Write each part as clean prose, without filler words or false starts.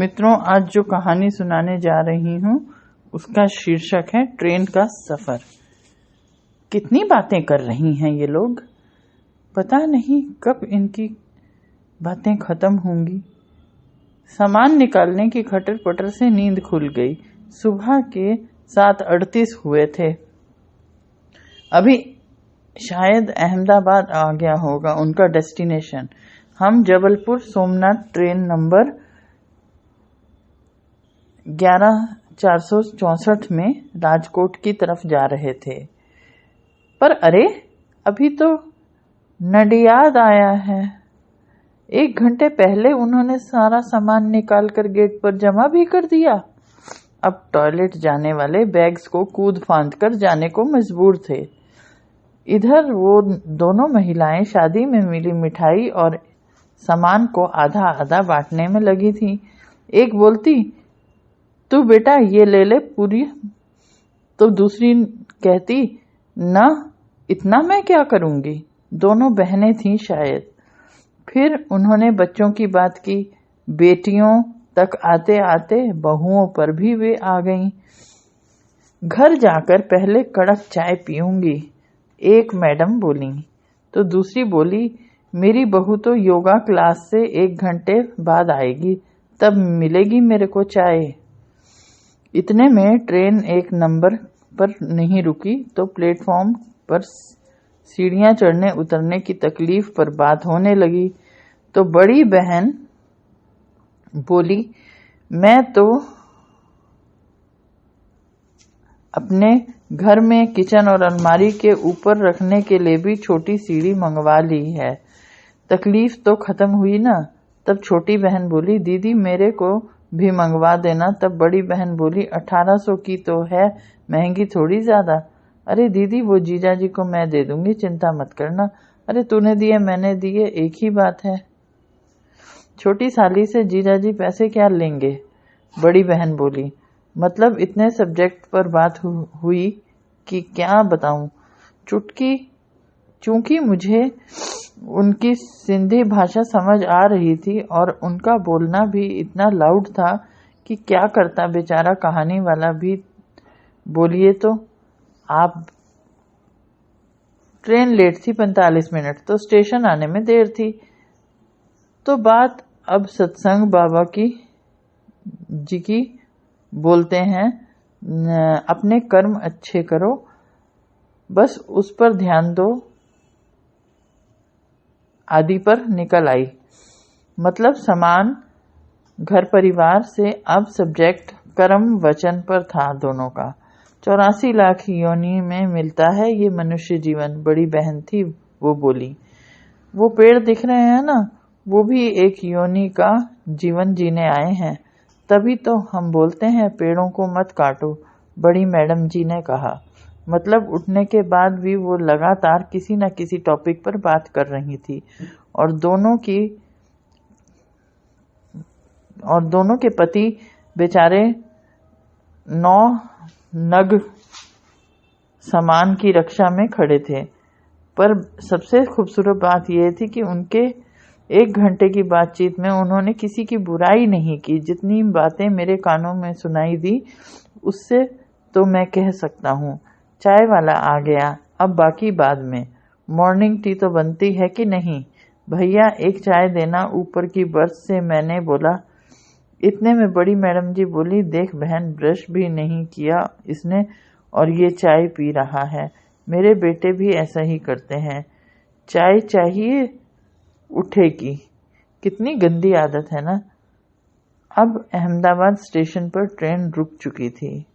मित्रों, आज जो कहानी सुनाने जा रही हूँ उसका शीर्षक है ट्रेन का सफर। कितनी बातें कर रही हैं ये लोग, पता नहीं कब इनकी बातें खत्म होंगी। सामान निकालने की खटर पटर से नींद खुल गई। सुबह के 7:38 हुए थे। अभी शायद अहमदाबाद आ गया होगा उनका डेस्टिनेशन। हम जबलपुर सोमनाथ ट्रेन नंबर 11464 में राजकोट की तरफ जा रहे थे। पर अरे, अभी तो नडियाद आया है। 1 घंटे पहले उन्होंने सारा सामान निकाल कर गेट पर जमा भी कर दिया। अब टॉयलेट जाने वाले बैग्स को कूद फांद कर जाने को मजबूर थे। इधर वो दोनों महिलाएं शादी में मिली मिठाई और सामान को आधा आधा बांटने में लगी थी। एक बोलती, तू बेटा ये ले ले पूरी, तो दूसरी कहती, ना इतना मैं क्या करूंगी। दोनों बहनें थीं शायद। फिर उन्होंने बच्चों की बात की। बेटियों तक आते आते बहुओं पर भी वे आ गईं। घर जाकर पहले कड़क चाय पीऊंगी, एक मैडम बोली। तो दूसरी बोली, मेरी बहू तो योगा क्लास से 1 घंटे बाद आएगी, तब मिलेगी मेरे को चाय। इतने में ट्रेन एक नंबर पर नहीं रुकी तो प्लेटफॉर्म पर सीढ़ियां चढ़ने उतरने की तकलीफ पर बात होने लगी। तो बड़ी बहन बोली, मैं तो अपने घर में किचन और अलमारी के ऊपर रखने के लिए भी छोटी सीढ़ी मंगवा ली है। तकलीफ तो खत्म हुई ना। तब छोटी बहन बोली, दीदी मेरे को भी मंगवा देना। तब बड़ी बहन बोली, 1800 की तो है, महंगी थोड़ी ज्यादा। अरे दीदी, वो जीजा जी को मैं दे दूंगी, चिंता मत करना। अरे तूने दिए मैंने दिए, एक ही बात है। छोटी साली से जीजा जी पैसे क्या लेंगे? बड़ी बहन बोली, मतलब इतने सब्जेक्ट पर बात हुई कि क्या बताऊं। चूंकि मुझे उनकी सिंधी भाषा समझ आ रही थी और उनका बोलना भी इतना लाउड था कि क्या करता बेचारा कहानी वाला भी। बोलिए तो आप। ट्रेन लेट थी 45 मिनट, तो स्टेशन आने में देर थी। तो बात अब सत्संग बाबा की बोलते हैं, अपने कर्म अच्छे करो, बस उस पर ध्यान दो, आदि पर निकल आई। मतलब समान घर परिवार से अब सब्जेक्ट कर्म वचन पर था दोनों का। 84 लाख योनि में मिलता है ये मनुष्य जीवन। बड़ी बहन थी, वो बोली, वो पेड़ दिख रहे हैं ना, वो भी एक योनि का जीवन जीने आए हैं। तभी तो हम बोलते हैं पेड़ों को मत काटो, बड़ी मैडम जी ने कहा। मतलब उठने के बाद भी वो लगातार किसी न किसी टॉपिक पर बात कर रही थी और दोनों के पति बेचारे 9 नग सामान की रक्षा में खड़े थे। पर सबसे खूबसूरत बात यह थी कि उनके 1 घंटे की बातचीत में उन्होंने किसी की बुराई नहीं की। जितनी बातें मेरे कानों में सुनाई दी उससे तो मैं कह सकता हूँ। चाय वाला आ गया, अब बाकी बाद में। मॉर्निंग टी तो बनती है कि नहीं? भैया एक चाय देना, ऊपर की बर्थ से मैंने बोला। इतने में बड़ी मैडम जी बोली, देख बहन, ब्रश भी नहीं किया इसने और ये चाय पी रहा है। मेरे बेटे भी ऐसा ही करते हैं, चाय चाहिए उठेगी। कितनी गंदी आदत है ना। अब अहमदाबाद स्टेशन पर ट्रेन रुक चुकी थी।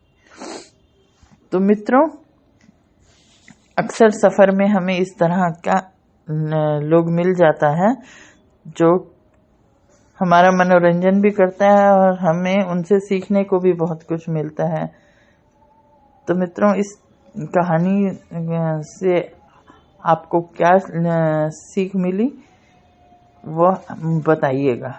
तो मित्रों, अक्सर सफर में हमें इस तरह का लोग मिल जाता है जो हमारा मनोरंजन भी करता है और हमें उनसे सीखने को भी बहुत कुछ मिलता है। तो मित्रों, इस कहानी से आपको क्या सीख मिली वो बताइएगा।